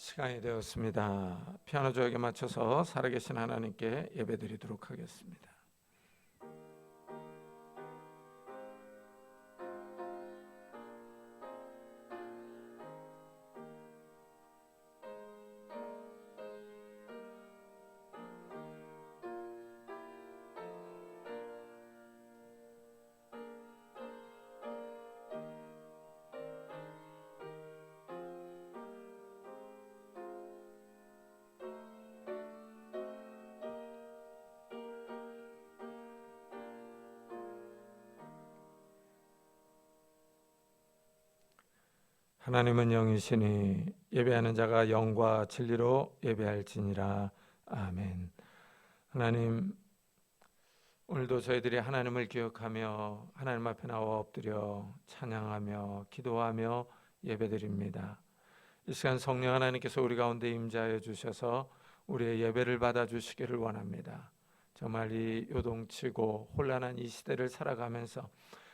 시간이 되었습니다. 피아노 조역에 맞춰서 살아계신 하나님께 예배드리도록 하겠습니다. 하나님은 영이시니 예배하는 자가 영과 진리로 예배할지니라. 아멘. 하나님, 오늘도 저희들이 하나님을 기억하며 하나님 앞에 나와 엎드려 찬양하며 기도하며 예배드립니다. 이 시간 성령 하나님께서 우리 가운데 임재하여 주셔서 우리의 예배를 받아주시기를 원합니다. 정말 이 요동치고 혼란한 이 시대를 살아가면서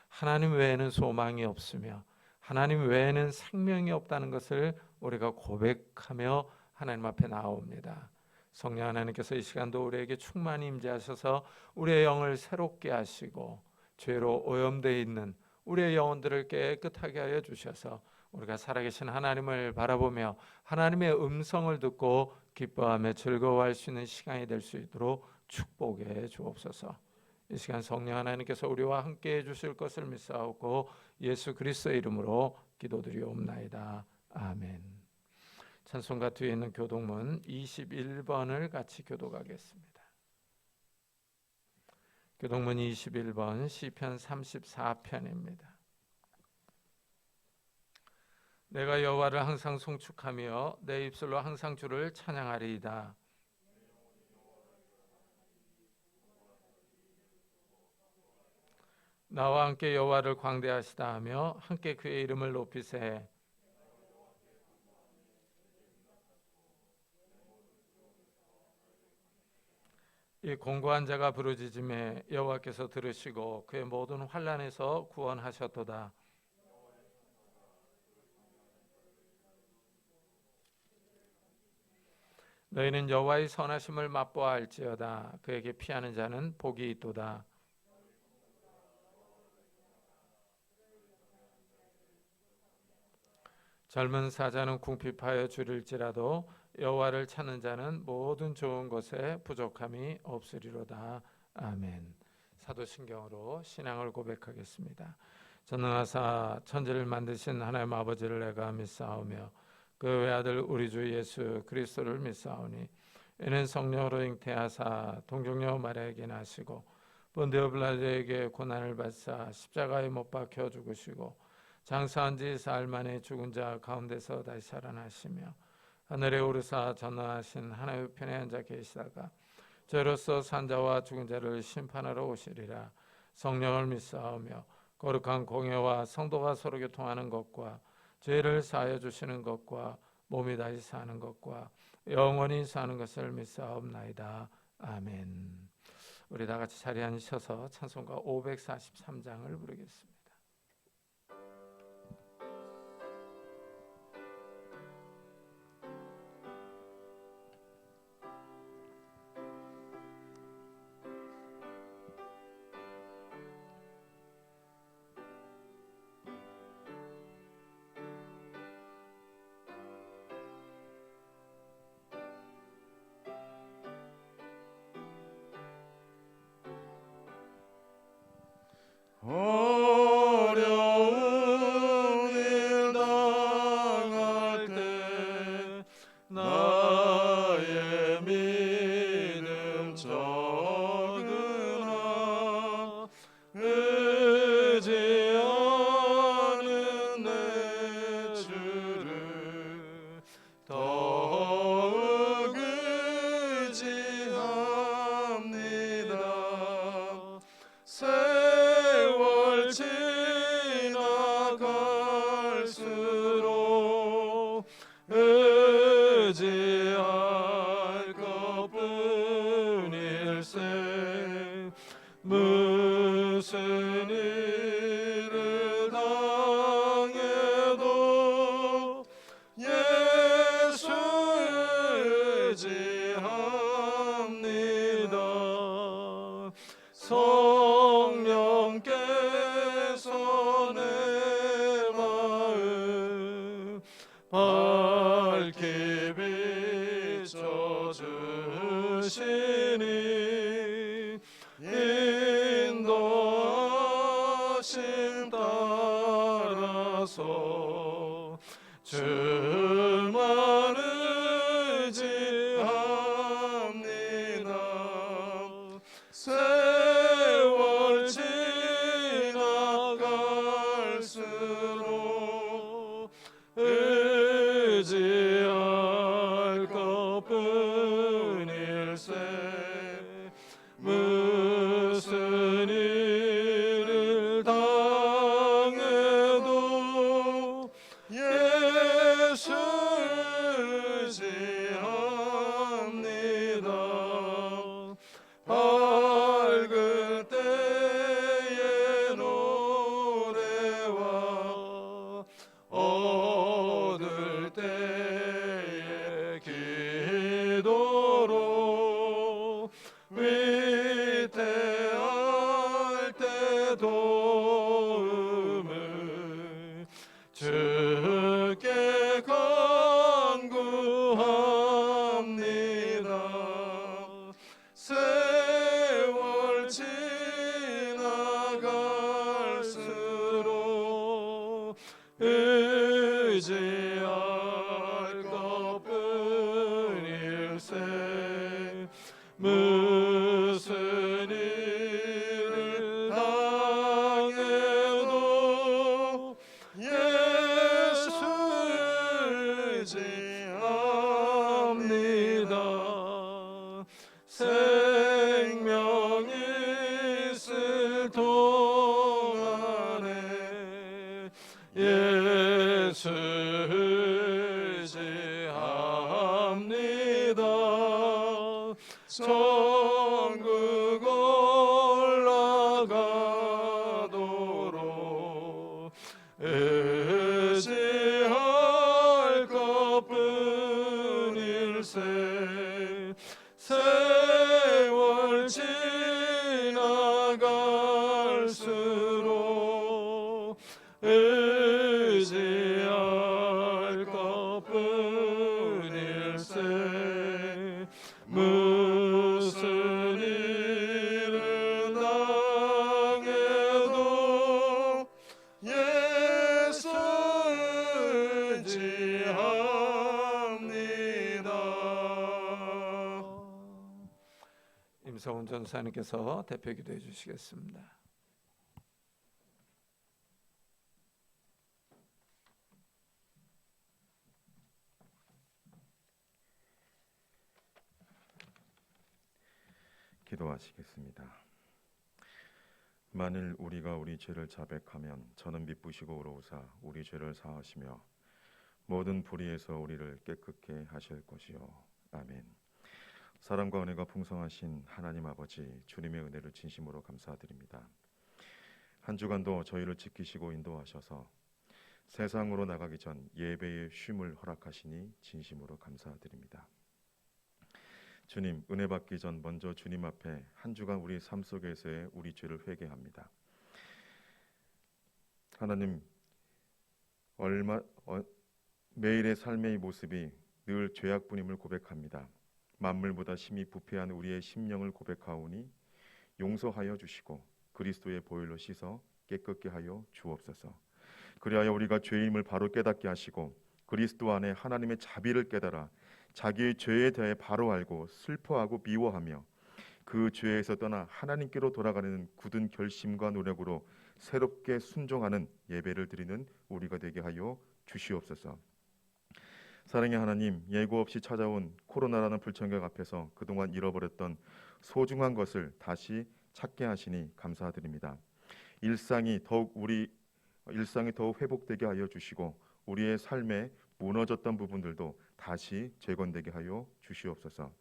하나님 외에는 소망이 없으며 하나님 외에는 생명이 없다는 것을 우리가 고백하며 하나님 앞에 나옵니다. 성령 하나님께서 이 시간도 우리에게 충만히 임재하셔서 우리의 영을 새롭게 하시고 죄로 오염되어 있는 우리의 영혼들을 깨끗하게 하여 주셔서 우리가 살아계신 하나님을 바라보며 하나님의 음성을 듣고 기뻐하며 즐거워할 수 있는 시간이 될 수 있도록 축복해 주옵소서. 이 시간 성령 하나님께서 우리와 함께 해주실 것을 믿사오고 예수 그리스도의 이름으로 기도드리옵나이다. 아멘. 찬송가 뒤에 있는 교독문 21번을 같이 교독하겠습니다. 교독문 21번 시편 34편입니다. 내가 여호와를 항상 송축하며 내 입술로 항상 주를 찬양하리이다. 나와 함께 여호와를 광대하시다 하며 함께 그의 이름을 높이세. 이 공고한 자가 부르짖음에 여호와께서 들으시고 그의 모든 환난에서 구원하셨도다. 너희는 여호와의 선하심을 맛보아 알지어다. 그에게 피하는 자는 복이 있도다. 젊은 사자는 궁핍하여 줄일지라도 여호와를 찾는 자는 모든 좋은 것에 부족함이 없으리로다. 아멘. 사도신경으로 신앙을 고백하겠습니다. 전능하사 천지를 만드신 하나님 아버지를 내가 믿사오며 그 외아들 우리 주 예수 그리스도를 믿사오니 이는 성령으로 잉태하사 동정녀 마리아에게 나시고 본디오 빌라도에게 고난을 받사 십자가에 못 박혀 죽으시고 장사한 지 사흘 만에 죽은 자 가운데서 다시 살아나시며 하늘에 오르사 전능하신 하나님 편에 앉아 계시다가 저로서 산자와 죽은 자를 심판하러 오시리라. 성령을 믿사오며 거룩한 공회와 성도가 서로 교통하는 것과 죄를 사하여 주시는 것과 몸이 다시 사는 것과 영원히 사는 것을 믿사옵나이다. 아멘. 우리 다 같이 자리에 앉으셔서 찬송가 543장을 부르겠습니다. 어려운 일 당할 때 나의 믿음 적으나 의지하는 내 주를 더욱 의지합니다. 세월 지나갈수록 의지할 것뿐일세. 무슨 일을 당해도 예수 밝게 비춰주시니 인도하심 따라서 주만 의지합니다. 세월 지나갈수록 의지할 것뿐일세. 무슨 일을 당해도 예수 의지합니다. 밝을 때의 노래와 어두울 때의 기도로 위태할 때 도움을 주께 간구합니다. 세월 지나갈수록 의지할 것뿐일세. 무슨 일을 당해도 예수 의지합니다. 생명 있을 동안에 예수 의지합니다. 천국 올라가도록 의지할 것뿐일세. 세월 지나갈수록 의지할 것뿐일세. 무슨 일을 당해도 예수 의지합니다. 임성훈 전사님께서 대표 기도해 주시겠습니다. 기도하시겠습니다. 만일 우리가 우리 죄를 자백하면 저는 미쁘시고 의로우사 우리 죄를 사하시며 모든 불의에서 우리를 깨끗게 하실 것이요. 아멘. 사랑과 은혜가 풍성하신 하나님 아버지, 주님의 은혜를 진심으로 감사드립니다. 한 주간도 저희를 지키시고 인도하셔서 세상으로 나가기 전 예배의 쉼을 허락하시니 진심으로 감사드립니다. 주님, 은혜 받기 전 먼저 주님 앞에 한 주간 우리 삶 속에서의 우리 죄를 회개합니다. 하나님, 매일의 삶의 모습이 늘 죄악뿐임을 고백합니다. 만물보다 심히 부패한 우리의 심령을 고백하오니 용서하여 주시고 그리스도의 보혈로 씻어 깨끗게 하여 주옵소서. 그리하여 우리가 죄임을 바로 깨닫게 하시고 그리스도 안에 하나님의 자비를 깨달아 자기의 죄에 대해 바로 알고 슬퍼하고 미워하며 그 죄에서 떠나 하나님께로 돌아가는 굳은 결심과 노력으로 새롭게 순종하는 예배를 드리는 우리가 되게 하여 주시옵소서. 사랑의 하나님, 예고 없이 찾아온 코로나라는 불청객 앞에서 그동안 잃어버렸던 소중한 것을 다시 찾게 하시니 감사드립니다. 일상이 더욱 회복되게 하여 주시고 우리의 삶에 무너졌던 부분들도 다시 재건되게 하여 주시옵소서.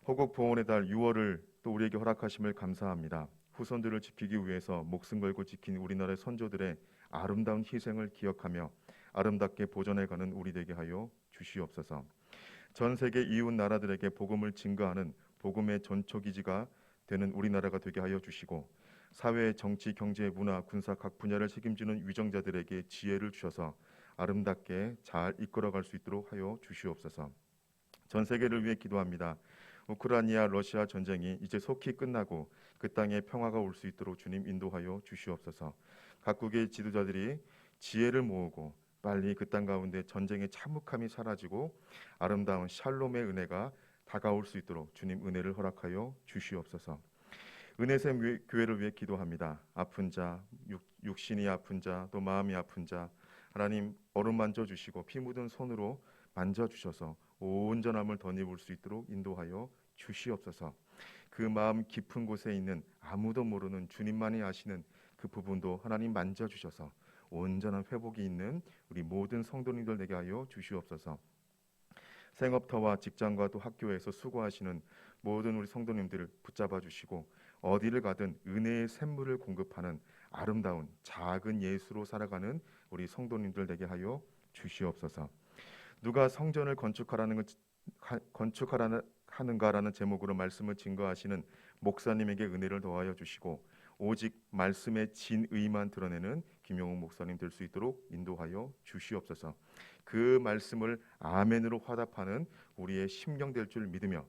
호국 보훈의 달 6월을 또 우리에게 허락하심을 감사합니다. 후손들을 지키기 위해서 목숨 걸고 지킨 우리나라의 선조들의 아름다운 희생을 기억하며 아름답게 보존해가는 우리 되게 하여 주시옵소서. 전 세계 이웃 나라들에게 복음을 증거하는 복음의 전초기지가 되는 우리나라가 되게 하여 주시고 사회, 정치, 경제, 문화, 군사 각 분야를 책임지는 위정자들에게 지혜를 주셔서 아름답게 잘 이끌어갈 수 있도록 하여 주시옵소서. 전 세계를 위해 기도합니다. 우크라이나 러시아 전쟁이 이제 속히 끝나고 그 땅에 평화가 올 수 있도록 주님 인도하여 주시옵소서. 각국의 지도자들이 지혜를 모으고 빨리 그 땅 가운데 전쟁의 참혹함이 사라지고 아름다운 샬롬의 은혜가 다가올 수 있도록 주님 은혜를 허락하여 주시옵소서. 은혜샘 교회를 위해 기도합니다. 아픈 자, 육신이 아픈 자, 또 마음이 아픈 자, 하나님 어루만져 주시고 피 묻은 손으로 만져 주셔서 온전함을 덧입을 수 있도록 인도하여 주시옵소서. 그 마음 깊은 곳에 있는 아무도 모르는 주님만이 아시는 그 부분도 하나님 만져 주셔서 온전한 회복이 있는 우리 모든 성도님들 되게 하여 주시옵소서. 생업터와 직장과 또 학교에서 수고하시는 모든 우리 성도님들을 붙잡아 주시고 어디를 가든 은혜의 샘물을 공급하는 아름다운 작은 예수로 살아가는 우리 성도님들 되게 하여 주시옵소서. 누가 성전을 건축하는가라는 제목으로 말씀을 증거하시는 목사님에게 은혜를 더하여 주시고 오직 말씀의 진의만 드러내는 김용훈 목사님 될 수 있도록 인도하여 주시옵소서. 그 말씀을 아멘으로 화답하는 우리의 심령 될 줄 믿으며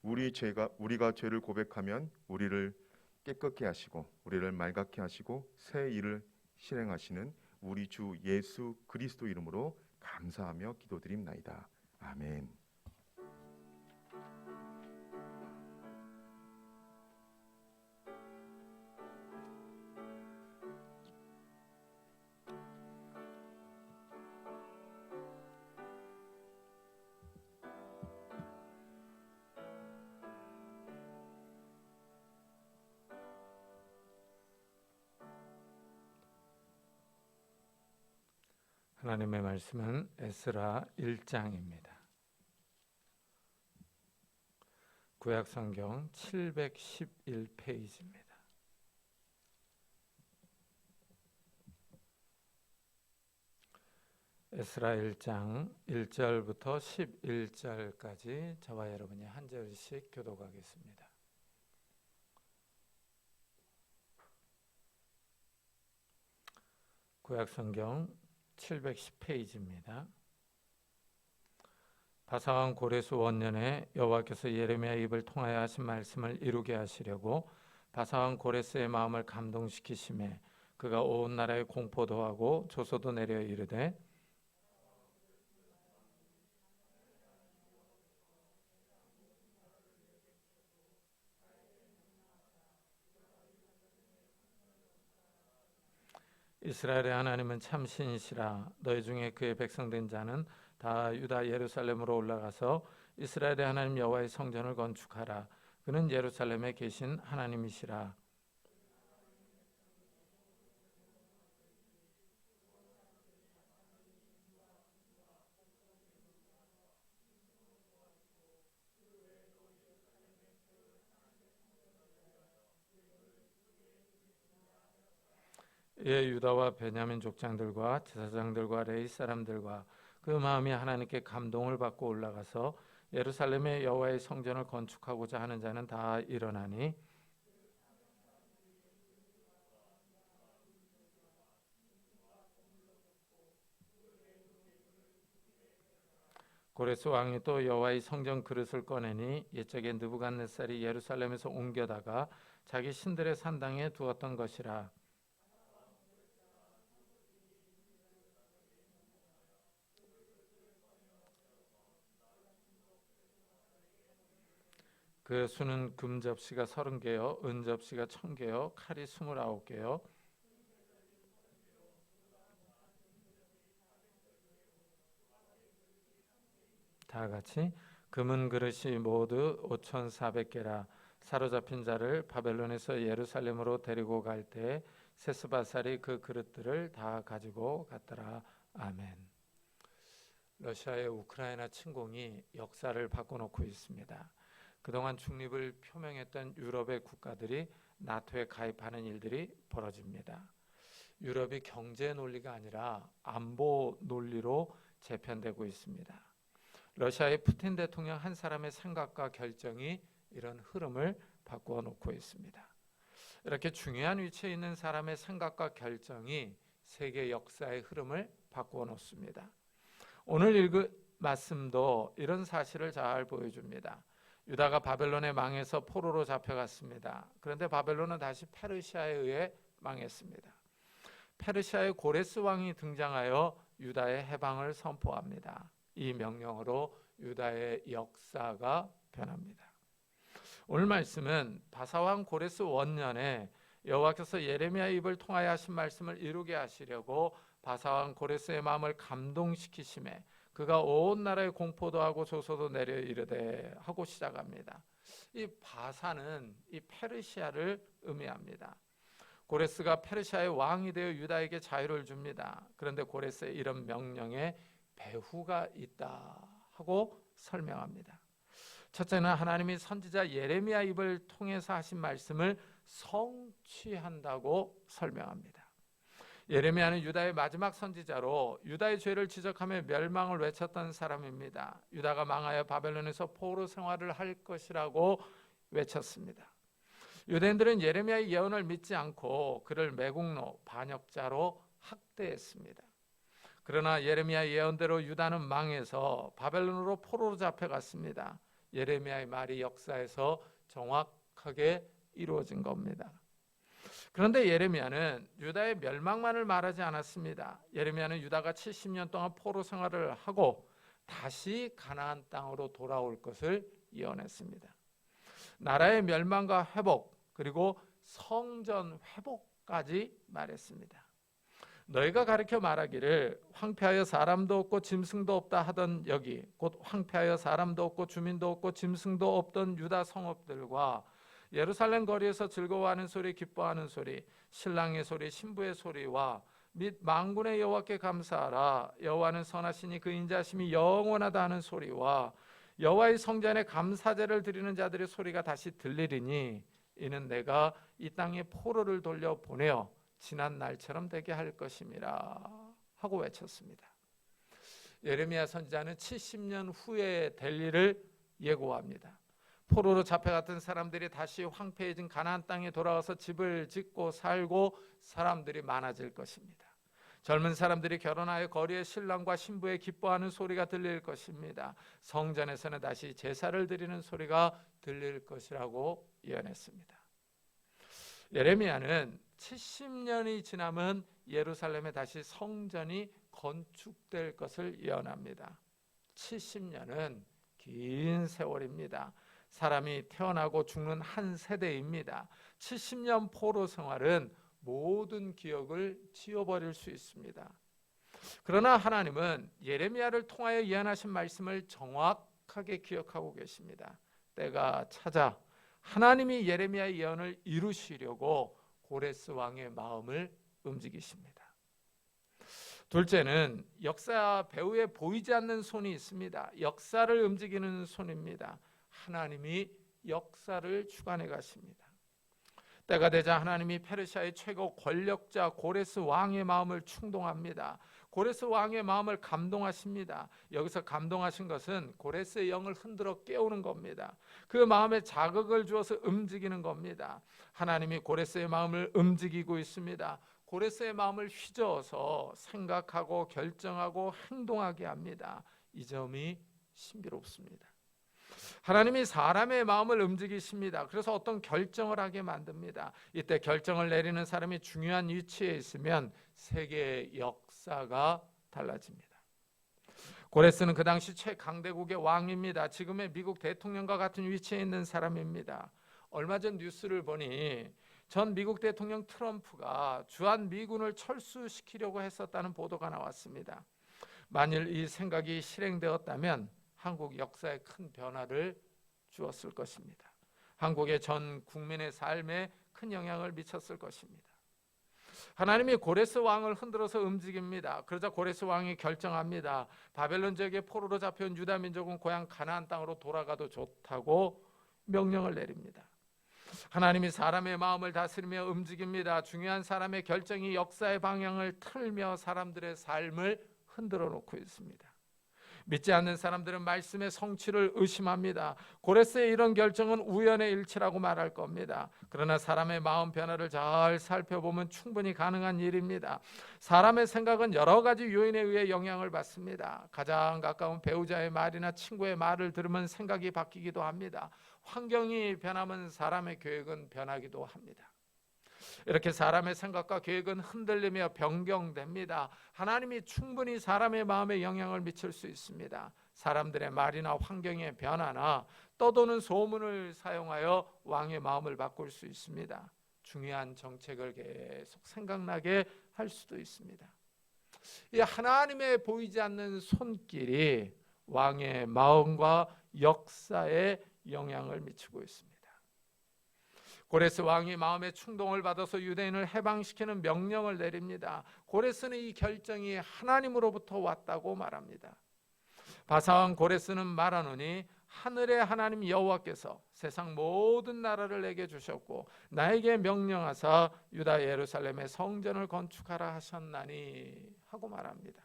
우리가 죄를 고백하면 우리를 깨끗게 하시고 우리를 맑게 하시고 새 일을 실행하시는 우리 주 예수 그리스도 이름으로 감사하며 기도드립나이다. 아멘. 하나님의 말씀은 에스라 1장입니다. 구약성경 711페이지입니다. 에스라 1장 1절부터 11절까지 저와 여러분이 한 절씩 교독하겠습니다. 구약성경 710페이지입니다. 바사왕 고레스 원년에 여호와께서 예레미야 입을 통하여 하신 말씀을 이루게 하시려고 바사왕 고레스의 마음을 감동시키심에 그가 온 나라에 공포도 하고 조소도 내려 이르되 이스라엘의 하나님은 참 신이시라. 너희 중에 그의 백성된 자는 다 유다 예루살렘으로 올라가서 이스라엘의 하나님 여호와의 성전을 건축하라. 그는 예루살렘에 계신 하나님이시라. 예, 유다와 베냐민 족장들과 제사장들과 레위 사람들과 그 마음이 하나님께 감동을 받고 올라가서 예루살렘의 여호와의 성전을 건축하고자 하는 자는 다 일어나니 고레스 왕이 또 여호와의 성전 그릇을 꺼내니 옛적에 느부갓네살이 예루살렘에서 옮겨다가 자기 신들의 산당에 두었던 것이라. 그 수는 금 접시가 30개요 은 접시가 1000개요 칼이 29개요 다 같이 금은 그릇이 모두 5400개라. 사로잡힌 자를 바벨론에서 예루살렘으로 데리고 갈 때 세스바살이 그 그릇들을 다 가지고 갔더라. 아멘. 러시아의 우크라이나 침공이 역사를 바꿔놓고 있습니다. 그동안 중립을 표명했던 유럽의 국가들이 나토에 가입하는 일들이 벌어집니다. 유럽이 경제 논리가 아니라 안보 논리로 재편되고 있습니다. 러시아의 푸틴 대통령 한 사람의 생각과 결정이 이런 흐름을 바꾸어 놓고 있습니다. 이렇게 중요한 위치에 있는 사람의 생각과 결정이 세계 역사의 흐름을 바꾸어 놓습니다. 오늘 읽은 말씀도 이런 사실을 잘 보여줍니다. 유다가 바벨론에 망해서 포로로 잡혀갔습니다. 그런데 바벨론은 다시 페르시아에 의해 망했습니다. 페르시아의 고레스 왕이 등장하여 유다의 해방을 선포합니다. 이 명령으로 유다의 역사가 변합니다. 오늘 말씀은 바사왕 고레스 원년에 여호와께서 예레미야의 입을 통하여 하신 말씀을 이루게 하시려고 바사왕 고레스의 마음을 감동시키심에 그가 온 나라에 공포도 하고 조소도 내려 이르되 하고 시작합니다. 이 바사는 이 페르시아를 의미합니다. 고레스가 페르시아의 왕이 되어 유다에게 자유를 줍니다. 그런데 고레스의 이런 명령에 배후가 있다 하고 설명합니다. 첫째는 하나님이 선지자 예레미야 입을 통해서 하신 말씀을 성취한다고 설명합니다. 예레미야는 유다의 마지막 선지자로 유다의 죄를 지적하며 멸망을 외쳤던 사람입니다. 유다가 망하여 바벨론에서 포로 생활을 할 것이라고 외쳤습니다. 유대인들은 예레미야의 예언을 믿지 않고 그를 매국노, 반역자로 학대했습니다. 그러나 예레미야의 예언대로 유다는 망해서 바벨론으로 포로로 잡혀갔습니다. 예레미야의 말이 역사에서 정확하게 이루어진 겁니다. 그런데 예레미야는 유다의 멸망만을 말하지 않았습니다. 예레미야는 유다가 70년 동안 포로 생활을 하고 다시 가나안 땅으로 돌아올 것을 예언했습니다. 나라의 멸망과 회복 그리고 성전 회복까지 말했습니다. 너희가 가르쳐 말하기를 황폐하여 사람도 없고 짐승도 없다 하던 여기 곧 황폐하여 사람도 없고 주민도 없고 짐승도 없던 유다 성읍들과 예루살렘 거리에서 즐거워하는 소리 기뻐하는 소리 신랑의 소리 신부의 소리와 및 만군의 여호와께 감사하라 여호와는 선하시니 그 인자심이 영원하다 하는 소리와 여호와의 성전에 감사제를 드리는 자들의 소리가 다시 들리리니 이는 내가 이 땅에 포로를 돌려 보내어 지난 날처럼 되게 할 것임이라 하고 외쳤습니다. 예레미야 선지자는 70년 후에 될 일을 예고합니다. 포로로 잡혀갔던 사람들이 다시 황폐해진 가나안 땅에 돌아와서 집을 짓고 살고 사람들이 많아질 것입니다. 젊은 사람들이 결혼하여 거리에 신랑과 신부의 기뻐하는 소리가 들릴 것입니다. 성전에서는 다시 제사를 드리는 소리가 들릴 것이라고 예언했습니다. 예레미야는 70년이 지나면 예루살렘에 다시 성전이 건축될 것을 예언합니다. 70년은 긴 세월입니다. 사람이 태어나고 죽는 한 세대입니다. 70년 포로 생활은 모든 기억을 지워버릴 수 있습니다. 그러나 하나님은 예레미야를 통하여 예언하신 말씀을 정확하게 기억하고 계십니다. 때가 찾아 하나님이 예레미야의 예언을 이루시려고 고레스 왕의 마음을 움직이십니다. 둘째는 역사 배후에 보이지 않는 손이 있습니다. 역사를 움직이는 손입니다. 하나님이 역사를 주관해 가십니다. 때가 되자 하나님이 페르시아의 최고 권력자 고레스 왕의 마음을 충동합니다. 고레스 왕의 마음을 감동하십니다. 여기서 감동하신 것은 고레스의 영을 흔들어 깨우는 겁니다. 그 마음에 자극을 주어서 움직이는 겁니다. 하나님이 고레스의 마음을 움직이고 있습니다. 고레스의 마음을 휘저어서 생각하고 결정하고 행동하게 합니다. 이 점이 신비롭습니다. 하나님이 사람의 마음을 움직이십니다. 그래서 어떤 결정을 하게 만듭니다. 이때 결정을 내리는 사람이 중요한 위치에 있으면 세계의 역사가 달라집니다. 고레스는 그 당시 최강대국의 왕입니다. 지금의 미국 대통령과 같은 위치에 있는 사람입니다. 얼마 전 뉴스를 보니 전 미국 대통령 트럼프가 주한 미군을 철수시키려고 했었다는 보도가 나왔습니다. 만일 이 생각이 실행되었다면 한국 역사에 큰 변화를 주었을 것입니다. 한국의 전 국민의 삶에 큰 영향을 미쳤을 것입니다. 하나님이 고레스 왕을 흔들어서 움직입니다. 그러자 고레스 왕이 결정합니다. 바벨론 지역에 포로로 잡혀온 유다 민족은 고향 가나안 땅으로 돌아가도 좋다고 명령을 내립니다. 하나님이 사람의 마음을 다스리며 움직입니다. 중요한 사람의 결정이 역사의 방향을 틀며 사람들의 삶을 흔들어 놓고 있습니다. 믿지 않는 사람들은 말씀의 성취를 의심합니다. 고레스의 이런 결정은 우연의 일치라고 말할 겁니다. 그러나 사람의 마음 변화를 잘 살펴보면 충분히 가능한 일입니다. 사람의 생각은 여러 가지 요인에 의해 영향을 받습니다. 가장 가까운 배우자의 말이나 친구의 말을 들으면 생각이 바뀌기도 합니다. 환경이 변하면 사람의 계획은 변하기도 합니다. 이렇게 사람의 생각과 계획은 흔들리며 변경됩니다. 하나님이 충분히 사람의 마음에 영향을 미칠 수 있습니다. 사람들의 말이나 환경의 변화나 떠도는 소문을 사용하여 왕의 마음을 바꿀 수 있습니다. 중요한 정책을 계속 생각나게 할 수도 있습니다. 이 하나님의 보이지 않는 손길이 왕의 마음과 역사에 영향을 미치고 있습니다. 고레스 왕이 마음의 충동을 받아서 유대인을 해방시키는 명령을 내립니다. 고레스는 이 결정이 하나님으로부터 왔다고 말합니다. 바사왕 고레스는 말하노니 하늘의 하나님 여호와께서 세상 모든 나라를 내게 주셨고 나에게 명령하사 유다 예루살렘의 성전을 건축하라 하셨나니 하고 말합니다.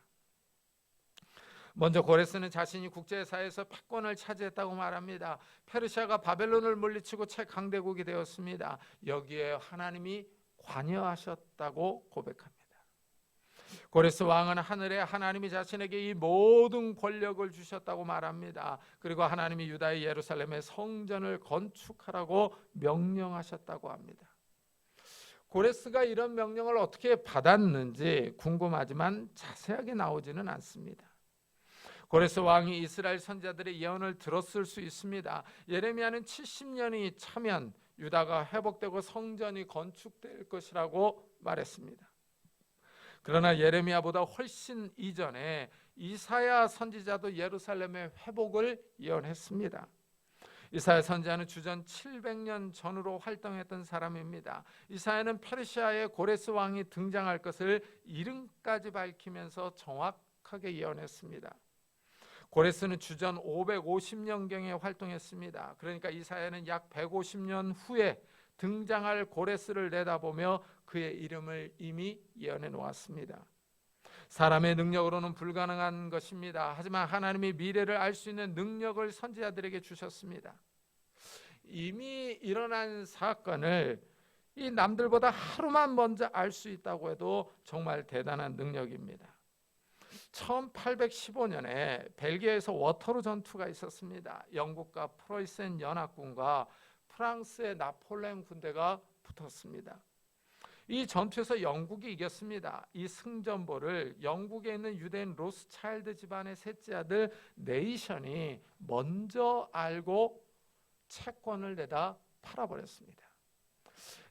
먼저 고레스는 자신이 국제사회에서 패권을 차지했다고 말합니다. 페르시아가 바벨론을 물리치고 최강대국이 되었습니다. 여기에 하나님이 관여하셨다고 고백합니다. 고레스 왕은 하늘의 하나님이 자신에게 이 모든 권력을 주셨다고 말합니다. 그리고 하나님이 유다의 예루살렘의 성전을 건축하라고 명령하셨다고 합니다. 고레스가 이런 명령을 어떻게 받았는지 궁금하지만 자세하게 나오지는 않습니다. 고레스 왕이 이스라엘 선지자들의 예언을 들었을 수 있습니다. 예레미야는 70년이 차면 유다가 회복되고 성전이 건축될 것이라고 말했습니다. 그러나 예레미야보다 훨씬 이전에 이사야 선지자도 예루살렘의 회복을 예언했습니다. 이사야 선지자는 주전 700년 전으로 활동했던 사람입니다. 이사야는 페르시아의 고레스 왕이 등장할 것을 이름까지 밝히면서 정확하게 예언했습니다. 고레스는 주전 550년경에 활동했습니다. 그러니까 이사야는 약 150년 후에 등장할 고레스를 내다보며 그의 이름을 이미 예언해 놓았습니다. 사람의 능력으로는 불가능한 것입니다. 하지만 하나님이 미래를 알 수 있는 능력을 선지자들에게 주셨습니다. 이미 일어난 사건을 이 남들보다 하루만 먼저 알 수 있다고 해도 정말 대단한 능력입니다. 1815년에 벨기에에서 워터루 전투가 있었습니다. 영국과 프로이센 연합군과 프랑스의 나폴레옹 군대가 붙었습니다. 이 전투에서 영국이 이겼습니다. 이 승전보를 영국에 있는 유대인 로스차일드 집안의 셋째 아들 네이션이 먼저 알고 채권을 내다 팔아버렸습니다.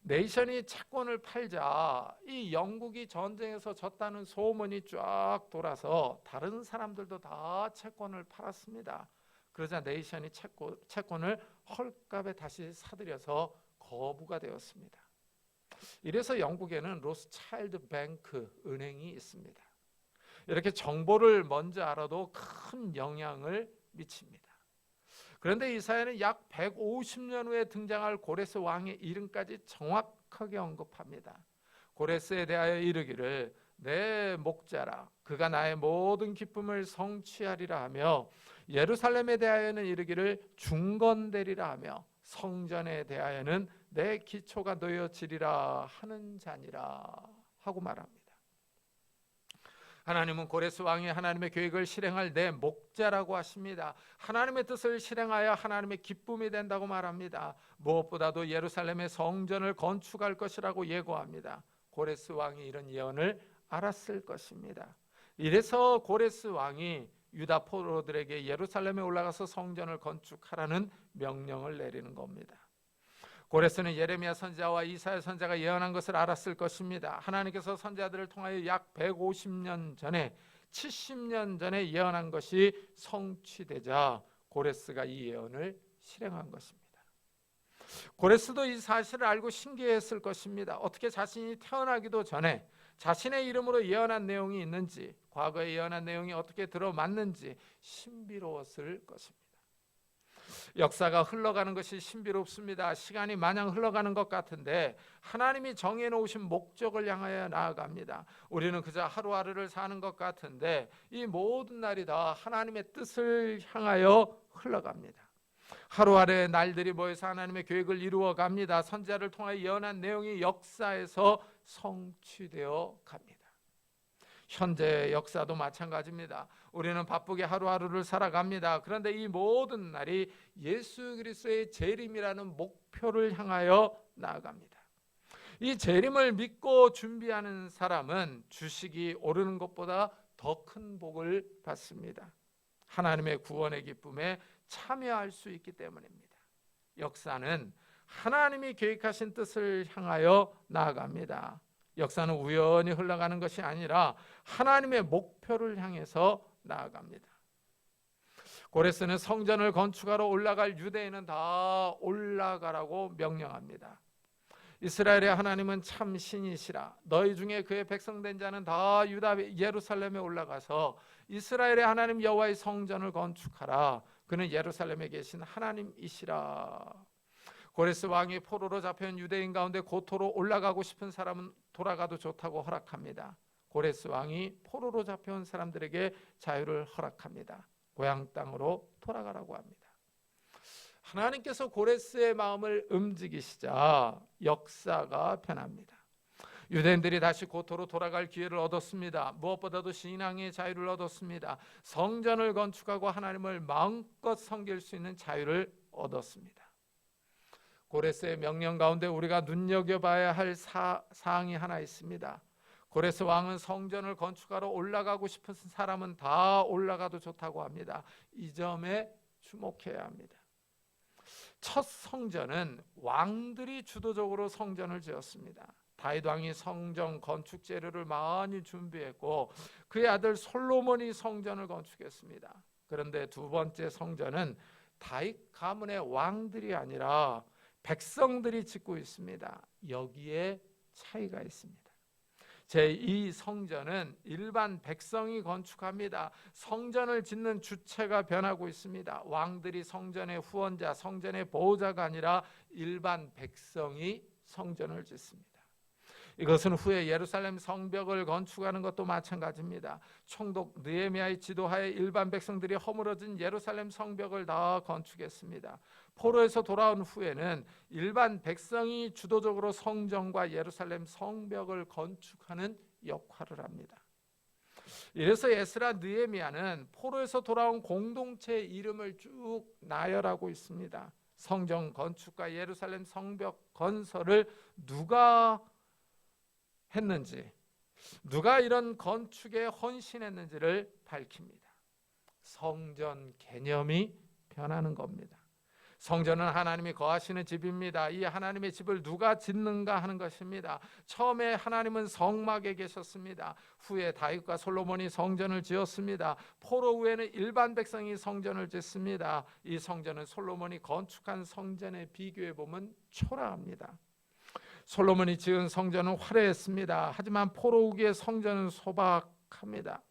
네이션이 채권을 팔자 이 영국이 전쟁에서 졌다는 소문이 쫙 돌아서 다른 사람들도 다 채권을 팔았습니다. 그러자 네이션이 채권을 헐값에 다시 사들여서 거부가 되었습니다. 이래서 영국에는 로스차일드 뱅크 은행이 있습니다. 이렇게 정보를 먼저 알아도 큰 영향을 미칩니다. 그런데 이사야는 약 150년 후에 등장할 고레스 왕의 이름까지 정확하게 언급합니다. 고레스에 대하여 이르기를 내 목자라 그가 나의 모든 기쁨을 성취하리라 하며 예루살렘에 대하여는 이르기를 중건되리라 하며 성전에 대하여는 내 기초가 놓여지리라 하는 자니라 하고 말합니다. 하나님은 고레스 왕이 하나님의 계획을 실행할 내 목자라고 하십니다. 하나님의 뜻을 실행하여 하나님의 기쁨이 된다고 말합니다. 무엇보다도 예루살렘의 성전을 건축할 것이라고 예고합니다. 고레스 왕이 이런 예언을 알았을 것입니다. 이래서 고레스 왕이 유다 포로들에게 예루살렘에 올라가서 성전을 건축하라는 명령을 내리는 겁니다. 고레스는 예레미야 선지자와 이사야 선지자가 예언한 것을 알았을 것입니다. 하나님께서 선지자들을 통하여 약 150년 전에 70년 전에 예언한 것이 성취되자 고레스가 이 예언을 실행한 것입니다. 고레스도 이 사실을 알고 신기했을 것입니다. 어떻게 자신이 태어나기도 전에 자신의 이름으로 예언한 내용이 있는지, 과거에 예언한 내용이 어떻게 들어맞는지 신비로웠을 것입니다. 역사가 흘러가는 것이 신비롭습니다. 시간이 마냥 흘러가는 것 같은데 하나님이 정해놓으신 목적을 향하여 나아갑니다. 우리는 그저 하루하루를 사는 것 같은데 이 모든 날이 다 하나님의 뜻을 향하여 흘러갑니다. 하루하루의 날들이 모여서 하나님의 계획을 이루어 갑니다. 선지자를 통하여 예언한 내용이 역사에서 성취되어 갑니다. 현재 역사도 마찬가지입니다. 우리는 바쁘게 하루하루를 살아갑니다. 그런데 이 모든 날이 예수 그리스도의 재림이라는 목표를 향하여 나아갑니다. 이 재림을 믿고 준비하는 사람은 주식이 오르는 것보다 더 큰 복을 받습니다. 하나님의 구원의 기쁨에 참여할 수 있기 때문입니다. 역사는 하나님이 계획하신 뜻을 향하여 나아갑니다. 역사는 우연히 흘러가는 것이 아니라 하나님의 목표를 향해서 나아갑니다. 고레스는 성전을 건축하러 올라갈 유대인은 다 올라가라고 명령합니다. 이스라엘의 하나님은 참 신이시라. 너희 중에 그의 백성된 자는 다 유다 예루살렘에 올라가서 이스라엘의 하나님 여호와의 성전을 건축하라. 그는 예루살렘에 계신 하나님이시라. 고레스 왕이 포로로 잡혀온 유대인 가운데 고토로 올라가고 싶은 사람은 돌아가도 좋다고 허락합니다. 고레스 왕이 포로로 잡혀온 사람들에게 자유를 허락합니다. 고향 땅으로 돌아가라고 합니다. 하나님께서 고레스의 마음을 움직이시자 역사가 변합니다. 유대인들이 다시 고토로 돌아갈 기회를 얻었습니다. 무엇보다도 신앙의 자유를 얻었습니다. 성전을 건축하고 하나님을 마음껏 섬길 수 있는 자유를 얻었습니다. 고레스의 명령 가운데 우리가 눈여겨봐야 할 사항이 하나 있습니다. 고레스 왕은 성전을 건축하러 올라가고 싶은 사람은 다 올라가도 좋다고 합니다. 이 점에 주목해야 합니다. 첫 성전은 왕들이 주도적으로 성전을 지었습니다. 다윗 왕이 성전 건축 재료를 많이 준비했고 그의 아들 솔로몬이 성전을 건축했습니다. 그런데 두 번째 성전은 다윗 가문의 왕들이 아니라 백성들이 짓고 있습니다. 여기에 차이가 있습니다. 제2 성전은 일반 백성이 건축합니다. 성전을 짓는 주체가 변하고 있습니다. 왕들이 성전의 후원자, 성전의 보호자가 아니라 일반 백성이 성전을 짓습니다. 이것은 후에 예루살렘 성벽을 건축하는 것도 마찬가지입니다. 총독 느헤미야의 지도하에 일반 백성들이 허물어진 예루살렘 성벽을 다 건축했습니다. 포로에서 돌아온 후에는 일반 백성이 주도적으로 성전과 예루살렘 성벽을 건축하는 역할을 합니다. 이래서 에스라 느헤미야는 포로에서 돌아온 공동체의 이름을 쭉 나열하고 있습니다. 성전 건축과 예루살렘 성벽 건설을 누가 했는지, 누가 이런 건축에 헌신했는지를 밝힙니다. 성전 개념이 변하는 겁니다. 성전은 하나님이 거하시는 집입니다. 이 하나님의 집을 누가 짓는가 하는 것입니다. 처음에 하나님은 성막에 계셨습니다. 후에 다윗과 솔로몬이 성전을 지었습니다. 포로 후에는 일반 백성이 성전을 짓습니다. 이 성전은 솔로몬이 건축한 성전에 비교해 보면 초라합니다. 솔로몬이 지은 성전은 화려했습니다. 하지만 포로 후기의 성전은 소박합니다.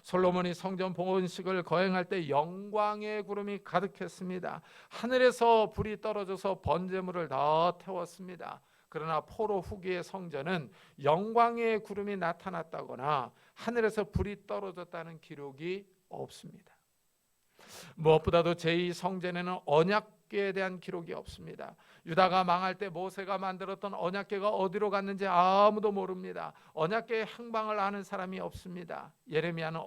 솔로몬이 성전 봉헌식을 거행할 때 영광의 구름이 가득했습니다. 하늘에서 불이 떨어져서 번제물을 다 태웠습니다. 그러나 포로 후기의 성전은 영광의 구름이 나타났다거나 하늘에서 불이 떨어졌다는 기록이 없습니다. 무엇보다도 제2 성전에는 언약궤에 대한 기록이 없습니다. 유다가 망할 때 모세가 만들었던 언약궤가 어디로 갔는지 아무도 모릅니다. 언약궤의 행방을 아는 사람이 없습니다. 예레미야는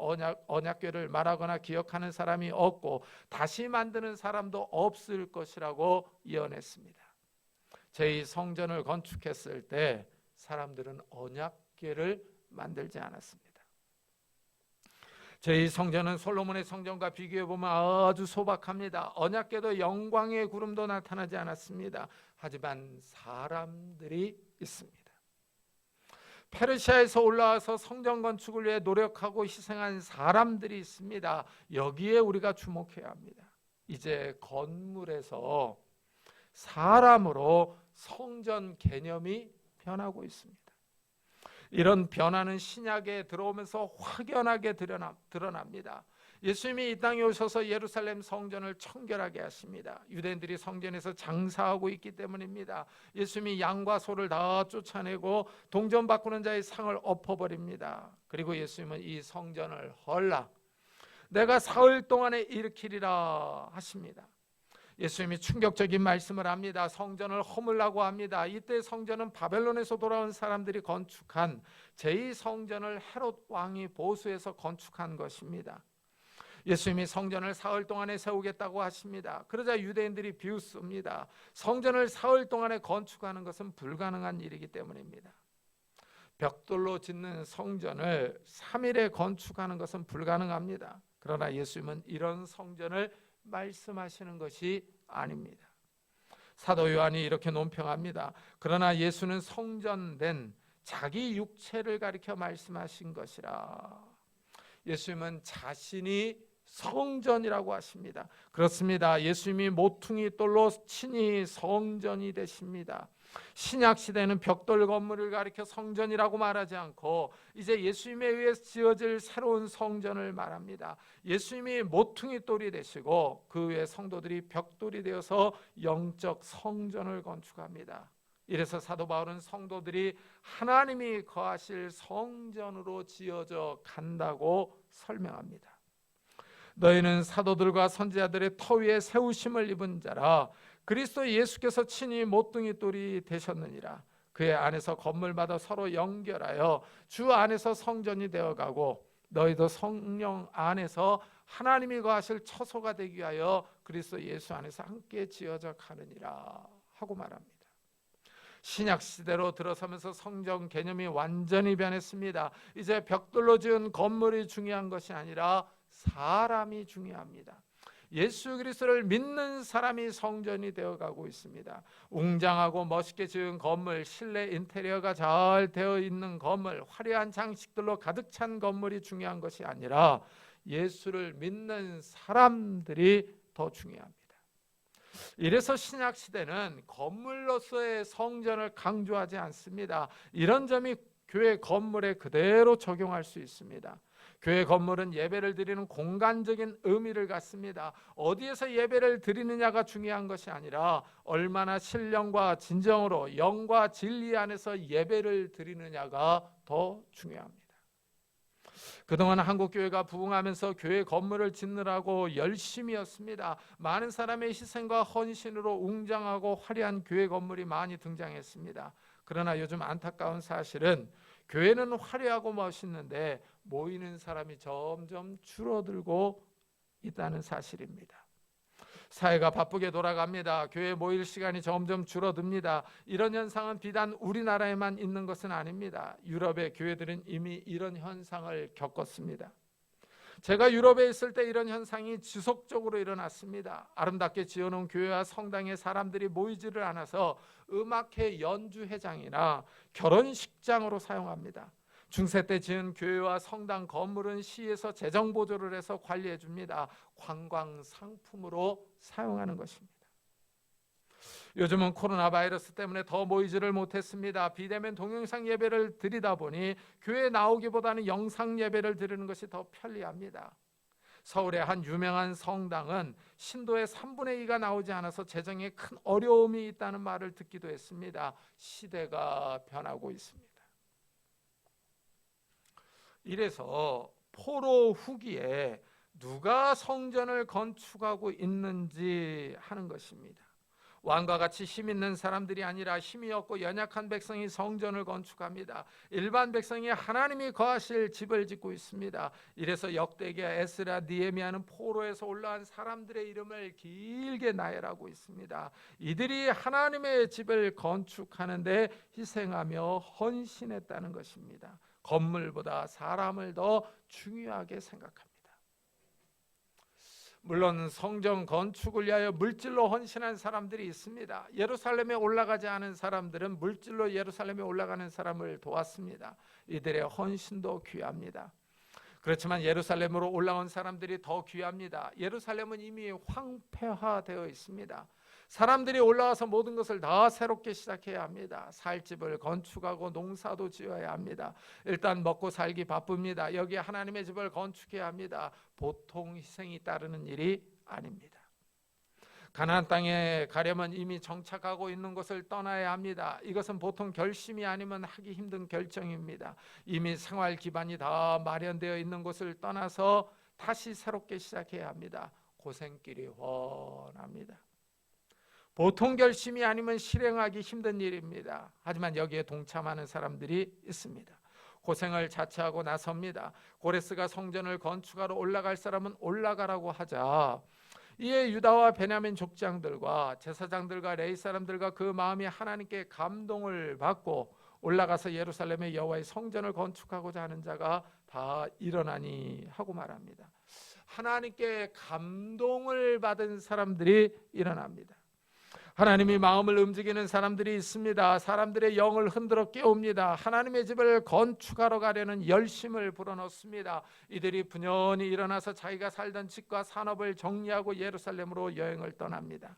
언약궤를 말하거나 기억하는 사람이 없고 다시 만드는 사람도 없을 것이라고 예언했습니다. 제2 성전을 건축했을 때 사람들은 언약궤를 만들지 않았습니다. 제2 성전은 솔로몬의 성전과 비교해 보면 아주 소박합니다. 언약궤도 영광의 구름도 나타나지 않았습니다. 하지만 사람들이 있습니다. 페르시아에서 올라와서 성전 건축을 위해 노력하고 희생한 사람들이 있습니다. 여기에 우리가 주목해야 합니다. 이제 건물에서 사람으로 성전 개념이 변하고 있습니다. 이런 변화는 신약에 들어오면서 확연하게 드러납니다. 예수님이 이 땅에 오셔서 예루살렘 성전을 청결하게 하십니다. 유대인들이 성전에서 장사하고 있기 때문입니다. 예수님이 양과 소를 다 쫓아내고 동전 바꾸는 자의 상을 엎어버립니다. 그리고 예수님은 이 성전을 헐라 내가 사흘 동안에 일으키리라 하십니다. 예수님이 충격적인 말씀을 합니다. 성전을 허물라고 합니다. 이때 성전은 바벨론에서 돌아온 사람들이 건축한 제2성전을 헤롯 왕이 보수해서 건축한 것입니다. 예수님이 성전을 사흘 동안에 세우겠다고 하십니다. 그러자 유대인들이 비웃습니다. 성전을 사흘 동안에 건축하는 것은 불가능한 일이기 때문입니다. 벽돌로 짓는 성전을 3일에 건축하는 것은 불가능합니다. 그러나 예수님은 이런 성전을 말씀하시는 것이 아닙니다. 사도 요한이 이렇게 논평합니다. 그러나 예수는 성전된 자기 육체를 가리켜 말씀하신 것이라. 예수님은 자신이 성전이라고 하십니다. 그렇습니다. 예수님이 모퉁이 돌로 친히 성전이 되십니다. 신약 시대는 벽돌 건물을 가리켜 성전이라고 말하지 않고 이제 예수님에 의해 지어질 새로운 성전을 말합니다. 예수님이 모퉁이 돌이 되시고 그 위에 성도들이 벽돌이 되어서 영적 성전을 건축합니다. 이래서 사도 바울은 성도들이 하나님이 거하실 성전으로 지어져 간다고 설명합니다. 너희는 사도들과 선지자들의 터 위에 세우심을 입은 자라 그리스도 예수께서 친히 모퉁이 돌이 되셨느니라. 그의 안에서 건물마다 서로 연결하여 주 안에서 성전이 되어가고 너희도 성령 안에서 하나님이 거하실 처소가 되기 위하여 그리스도 예수 안에서 함께 지어져 가느니라 하고 말합니다. 신약 시대로 들어서면서 성전 개념이 완전히 변했습니다. 이제 벽돌로 지은 건물이 중요한 것이 아니라 사람이 중요합니다. 예수 그리스도를 믿는 사람이 성전이 되어가고 있습니다. 웅장하고 멋있게 지은 건물, 실내 인테리어가 잘 되어 있는 건물, 화려한 장식들로 가득 찬 건물이 중요한 것이 아니라 예수를 믿는 사람들이 더 중요합니다. 이래서 신약 시대는 건물로서의 성전을 강조하지 않습니다. 이런 점이 교회 건물에 그대로 적용할 수 있습니다. 교회 건물은 예배를 드리는 공간적인 의미를 갖습니다. 어디에서 예배를 드리느냐가 중요한 것이 아니라 얼마나 신령과 진정으로 영과 진리 안에서 예배를 드리느냐가 더 중요합니다. 그동안 한국교회가 부흥하면서 교회 건물을 짓느라고 열심이었습니다. 많은 사람의 희생과 헌신으로 웅장하고 화려한 교회 건물이 많이 등장했습니다. 그러나 요즘 안타까운 사실은 교회는 화려하고 멋있는데 모이는 사람이 점점 줄어들고 있다는 사실입니다. 사회가 바쁘게 돌아갑니다. 교회에 모일 시간이 점점 줄어듭니다. 이런 현상은 비단 우리나라에만 있는 것은 아닙니다. 유럽의 교회들은 이미 이런 현상을 겪었습니다. 제가 유럽에 있을 때 이런 현상이 지속적으로 일어났습니다. 아름답게 지어놓은 교회와 성당에 사람들이 모이지를 않아서 음악회 연주회장이나 결혼식장으로 사용합니다. 중세 때 지은 교회와 성당 건물은 시에서 재정 보조를 해서 관리해 줍니다. 관광 상품으로 사용하는 것입니다. 요즘은 코로나 바이러스 때문에 더 모이지를 못했습니다. 비대면 동영상 예배를 드리다 보니 교회에 나오기보다는 영상 예배를 드리는 것이 더 편리합니다. 서울의 한 유명한 성당은 신도의 3분의 2가 나오지 않아서 재정에 큰 어려움이 있다는 말을 듣기도 했습니다. 시대가 변하고 있습니다. 이래서 포로 후기에 누가 성전을 건축하고 있는지 하는 것입니다. 왕과 같이 힘 있는 사람들이 아니라 힘이 없고 연약한 백성이 성전을 건축합니다. 일반 백성이 하나님이 거하실 집을 짓고 있습니다. 이래서 역대기야, 에스라, 느헤미야는 포로에서 올라온 사람들의 이름을 길게 나열하고 있습니다. 이들이 하나님의 집을 건축하는데 희생하며 헌신했다는 것입니다. 건물보다 사람을 더 중요하게 생각합니다. 물론 성전 건축을 위하여 물질로 헌신한 사람들이 있습니다. 예루살렘에 올라가지 않은 사람들은 물질로 예루살렘에 올라가는 사람을 도왔습니다. 이들의 헌신도 귀합니다. 그렇지만 예루살렘으로 올라온 사람들이 더 귀합니다. 예루살렘은 이미 황폐화되어 있습니다. 사람들이 올라와서 모든 것을 다 새롭게 시작해야 합니다. 살 집을 건축하고 농사도 지어야 합니다. 일단 먹고 살기 바쁩니다. 여기에 하나님의 집을 건축해야 합니다. 보통 희생이 따르는 일이 아닙니다. 가나안 땅에 가려면 이미 정착하고 있는 곳을 떠나야 합니다. 이것은 보통 결심이 아니면 하기 힘든 결정입니다. 이미 생활 기반이 다 마련되어 있는 곳을 떠나서 다시 새롭게 시작해야 합니다. 고생길이 훤합니다. 보통 결심이 아니면 실행하기 힘든 일입니다. 하지만 여기에 동참하는 사람들이 있습니다. 고생을 자처하고 나섭니다. 고레스가 성전을 건축하러 올라갈 사람은 올라가라고 하자 이에 유다와 베냐민 족장들과 제사장들과 레위 사람들과 그 마음이 하나님께 감동을 받고 올라가서 예루살렘의 여호와의 성전을 건축하고자 하는 자가 다 일어나니 하고 말합니다. 하나님께 감동을 받은 사람들이 일어납니다. 하나님이 마음을 움직이는 사람들이 있습니다. 사람들의 영을 흔들어 깨웁니다. 하나님의 집을 건축하러 가려는 열심을 불어넣습니다. 이들이 분연히 일어나서 자기가 살던 집과 산업을 정리하고 예루살렘으로 여행을 떠납니다.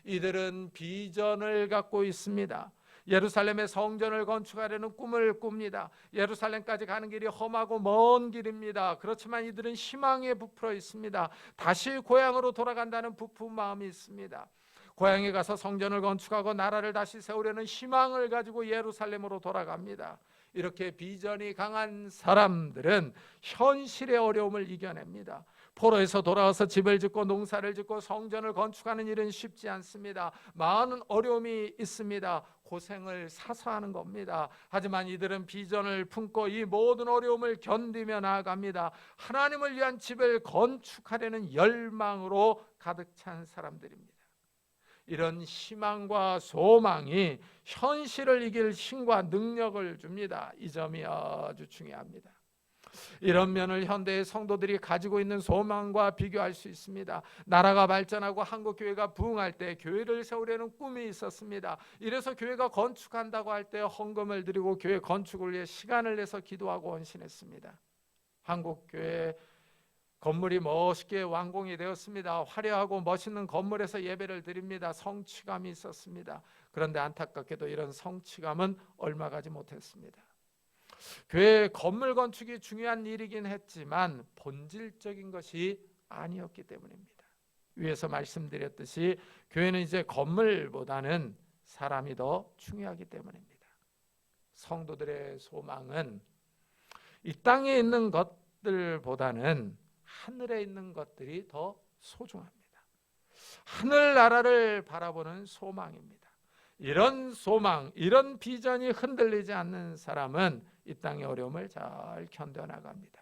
이들은 비전을 갖고 있습니다. 예루살렘의 성전을 건축하려는 꿈을 꿉니다. 예루살렘까지 가는 길이 험하고 먼 길입니다. 그렇지만 이들은 희망에 부풀어 있습니다. 다시 고향으로 돌아간다는 부푼 마음이 있습니다. 고향에 가서 성전을 건축하고 나라를 다시 세우려는 희망을 가지고 예루살렘으로 돌아갑니다. 이렇게 비전이 강한 사람들은 현실의 어려움을 이겨냅니다. 포로에서 돌아와서 집을 짓고 농사를 짓고 성전을 건축하는 일은 쉽지 않습니다. 많은 어려움이 있습니다. 고생을 사서 하는 겁니다. 하지만 이들은 비전을 품고 이 모든 어려움을 견디며 나아갑니다. 하나님을 위한 집을 건축하려는 열망으로 가득 찬 사람들입니다. 이런 희망과 소망이 현실을 이길 힘과 능력을 줍니다. 이 점이 아주 중요합니다. 이런 면을 현대의 성도들이 가지고 있는 소망과 비교할 수 있습니다. 나라가 발전하고 한국교회가 부흥할 때 교회를 세우려는 꿈이 있었습니다. 이래서 교회가 건축한다고 할 때 헌금을 드리고 교회 건축을 위해 시간을 내서 기도하고 헌신했습니다. 한국교회 건물이 멋있게 완공이 되었습니다. 화려하고 멋있는 건물에서 예배를 드립니다. 성취감이 있었습니다. 그런데 안타깝게도 이런 성취감은 얼마 가지 못했습니다. 교회 건물 건축이 중요한 일이긴 했지만 본질적인 것이 아니었기 때문입니다. 위에서 말씀드렸듯이 교회는 이제 건물보다는 사람이 더 중요하기 때문입니다. 성도들의 소망은 이 땅에 있는 것들보다는 하늘에 있는 것들이 더 소중합니다. 하늘나라를 바라보는 소망입니다. 이런 소망, 이런 비전이 흔들리지 않는 사람은 이 땅의 어려움을 잘 견뎌나갑니다.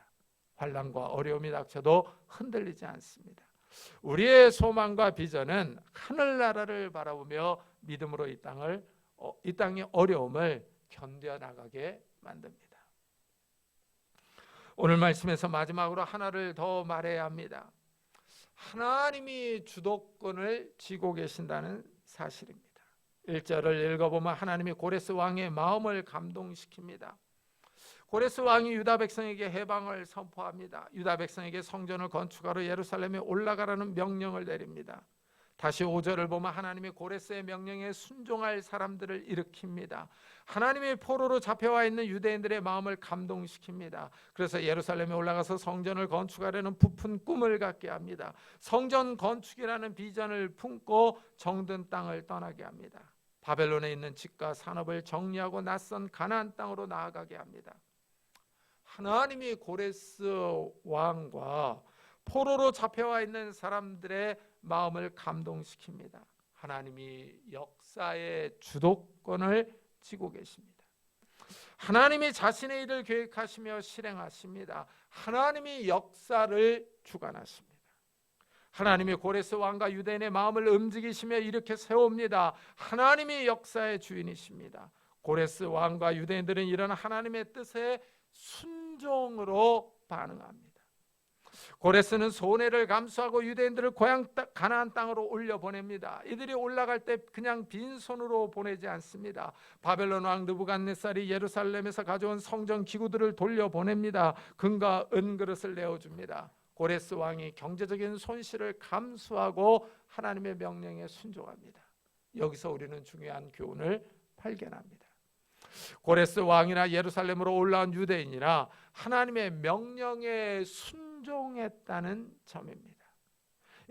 환난과 어려움이 닥쳐도 흔들리지 않습니다. 우리의 소망과 비전은 하늘나라를 바라보며 믿음으로 이 땅의 어려움을 견뎌나가게 만듭니다. 오늘 말씀에서 마지막으로 하나를 더 말해야 합니다. 하나님이 주도권을 쥐고 계신다는 사실입니다. 1절을 읽어보면 하나님이 고레스 왕의 마음을 감동시킵니다. 고레스 왕이 유다 백성에게 해방을 선포합니다. 유다 백성에게 성전을 건축하러 예루살렘에 올라가라는 명령을 내립니다. 다시 5절을 보면 하나님이 고레스의 명령에 순종할 사람들을 일으킵니다. 하나님이 포로로 잡혀와 있는 유대인들의 마음을 감동시킵니다. 그래서 예루살렘에 올라가서 성전을 건축하려는 부푼 꿈을 갖게 합니다. 성전 건축이라는 비전을 품고 정든 땅을 떠나게 합니다. 바벨론에 있는 집과 산업을 정리하고 낯선 가나안 땅으로 나아가게 합니다. 하나님이 고레스 왕과 포로로 잡혀와 있는 사람들의 마음을 감동시킵니다. 하나님이 역사의 주도권을 쥐고 계십니다. 하나님이 자신의 일을 계획하시며 실행하십니다. 하나님이 역사를 주관하십니다. 하나님이 고레스 왕과 유대인의 마음을 움직이시며 이렇게 세웁니다. 하나님이 역사의 주인이십니다. 고레스 왕과 유대인들은 이런 하나님의 뜻에 순종으로 반응합니다. 고레스는 손해를 감수하고 유대인들을 고향 가나안 땅으로 올려보냅니다. 이들이 올라갈 때 그냥 빈손으로 보내지 않습니다. 바벨론 왕 느부갓네살이 예루살렘에서 가져온 성전 기구들을 돌려보냅니다. 금과 은그릇을 내어줍니다. 고레스 왕이 경제적인 손실을 감수하고 하나님의 명령에 순종합니다. 여기서 우리는 중요한 교훈을 발견합니다. 고레스 왕이나 예루살렘으로 올라온 유대인이나 하나님의 명령에 순종했다는 점입니다.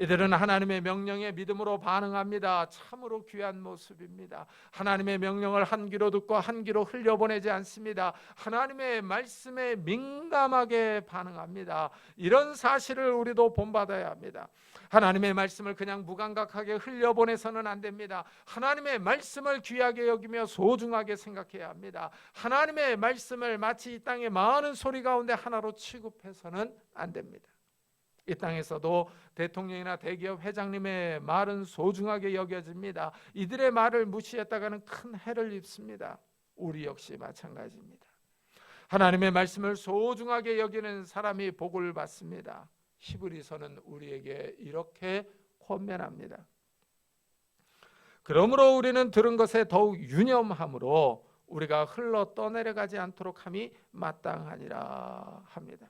이들은 하나님의 명령에 믿음으로 반응합니다. 참으로 귀한 모습입니다. 하나님의 명령을 한 귀로 듣고 한 귀로 흘려보내지 않습니다. 하나님의 말씀에 민감하게 반응합니다. 이런 사실을 우리도 본받아야 합니다. 하나님의 말씀을 그냥 무감각하게 흘려보내서는 안 됩니다. 하나님의 말씀을 귀하게 여기며 소중하게 생각해야 합니다. 하나님의 말씀을 마치 이 땅의 많은 소리 가운데 하나로 취급해서는 안 됩니다. 이 땅에서도 대통령이나 대기업 회장님의 말은 소중하게 여겨집니다. 이들의 말을 무시했다가는 큰 해를 입습니다. 우리 역시 마찬가지입니다. 하나님의 말씀을 소중하게 여기는 사람이 복을 받습니다. 히브리서는 우리에게 이렇게 권면합니다. 그러므로 우리는 들은 것에 더욱 유념함으로 우리가 흘러 떠내려가지 않도록 함이 마땅하니라 합니다.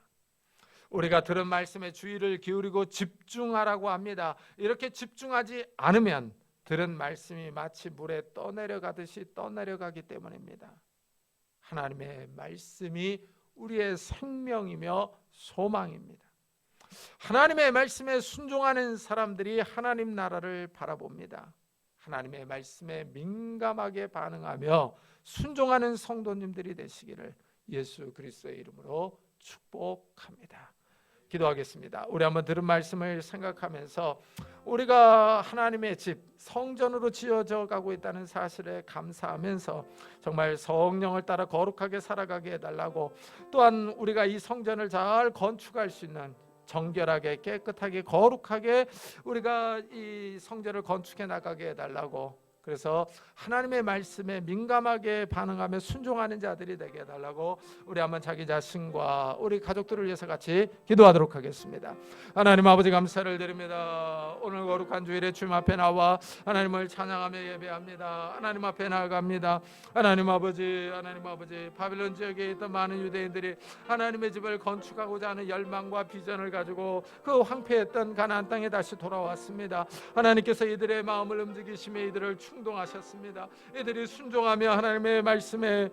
우리가 들은 말씀에 주의를 기울이고 집중하라고 합니다. 이렇게 집중하지 않으면 들은 말씀이 마치 물에 떠내려가듯이 떠내려가기 때문입니다. 하나님의 말씀이 우리의 생명이며 소망입니다. 하나님의 말씀에 순종하는 사람들이 하나님 나라를 바라봅니다. 하나님의 말씀에 민감하게 반응하며 순종하는 성도님들이 되시기를 예수 그리스도의 이름으로 축복합니다. 기도하겠습니다. 우리 한번 들은 말씀을 생각하면서 우리가 하나님의 집 성전으로 지어져 가고 있다는 사실에 감사하면서 정말 성령을 따라 거룩하게 살아가게 해달라고, 또한 우리가 이 성전을 잘 건축할 수 있는 정결하게 깨끗하게 거룩하게 우리가 이 성전을 건축해 나가게 해달라고, 그래서 하나님의 말씀에 민감하게 반응하며 순종하는 자들이 되게 해달라고 우리 한번 자기 자신과 우리 가족들을 위해서 같이 기도하도록 하겠습니다. 하나님 아버지 감사를 드립니다. 오늘 거룩한 주일에 주님 앞에 나와 하나님을 찬양하며 예배합니다. 하나님 앞에 나아갑니다. 하나님 아버지 바빌론 지역에 있던 많은 유대인들이 하나님의 집을 건축하고자 하는 열망과 비전을 가지고 그 황폐했던 가나안 땅에 다시 돌아왔습니다. 하나님께서 이들의 마음을 움직이시며 이들을 충동하셨습니다. 이들이 순종하며 하나님의 말씀에